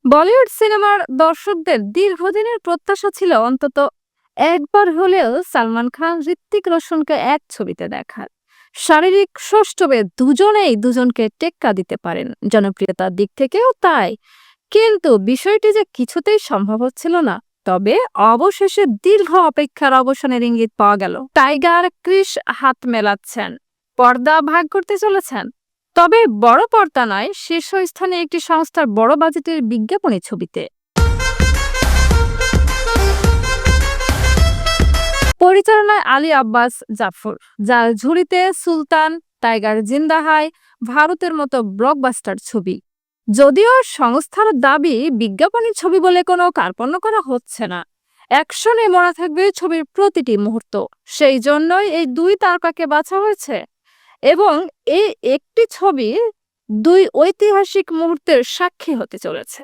বলিউড সিনেমার দর্শকদের দীর্ঘদিনের প্রত্যাশা ছিল অন্তত একবার হলেও সালমান খান হৃতিক রোশনকে এক ছবিতে দেখার। শারীরিক সৌষ্ঠবে দুজনেই দুজনকে টেক্কা দিতে পারেন, জনপ্রিয়তার দিক থেকেও তাই। কিন্তু বিষয়টি যে কিছুতেই সম্ভব হচ্ছিল না। তবে অবশেষে দীর্ঘ অপেক্ষার অবসানের ইঙ্গিত পাওয়া গেল। টাইগার ক্রিস হাত মেলাচ্ছেন, পর্দা ভাগ করতে চলেছেন। তবে বড় পর্দা নয়, শীর্ষস্থানে একটি সংস্থার বড় বাজেটের বিজ্ঞাপনী ছবিতে। পরিচালনায় আলী আব্বাস জাফর, যার ঝুলিতে সুলতান, টাইগার জিন্দা হাই, ভারতের মতো ব্লকবাস্টার ছবি। যদিও সংস্থার দাবি বিজ্ঞাপনী ছবি বলে কোনো কার্পণ্য করা হচ্ছে না, অ্যাকশনে মনে থাকবে ছবির প্রতিটি মুহূর্ত। সেই জন্যই এই দুই তারকাকে বাছা হয়েছে এবং এই একটি ছবি দুই ঐতিহাসিক মুহূর্তের সাক্ষী হতে চলেছে।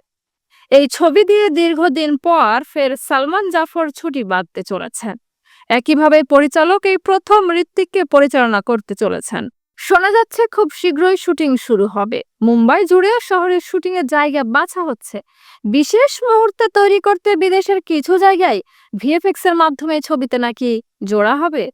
এই ছবি দিয়ে দীর্ঘদিন পর ফের সালমান জাফর ছুটি বাঁধতে চলেছেন। একইভাবে পরিচালক এই প্রথম হৃতিককে পরিচালনা করতে চলেছেন। শোনা যাচ্ছে খুব শীঘ্রই শুটিং শুরু হবে। মুম্বাই জুড়েও শহরের শুটিং এর জায়গা বাছা হচ্ছে। বিশেষ মুহূর্তে তৈরি করতে বিদেশের কিছু জায়গায় ভিএফএক্স এর মাধ্যমে ছবিতে নাকি জোড়া হবে।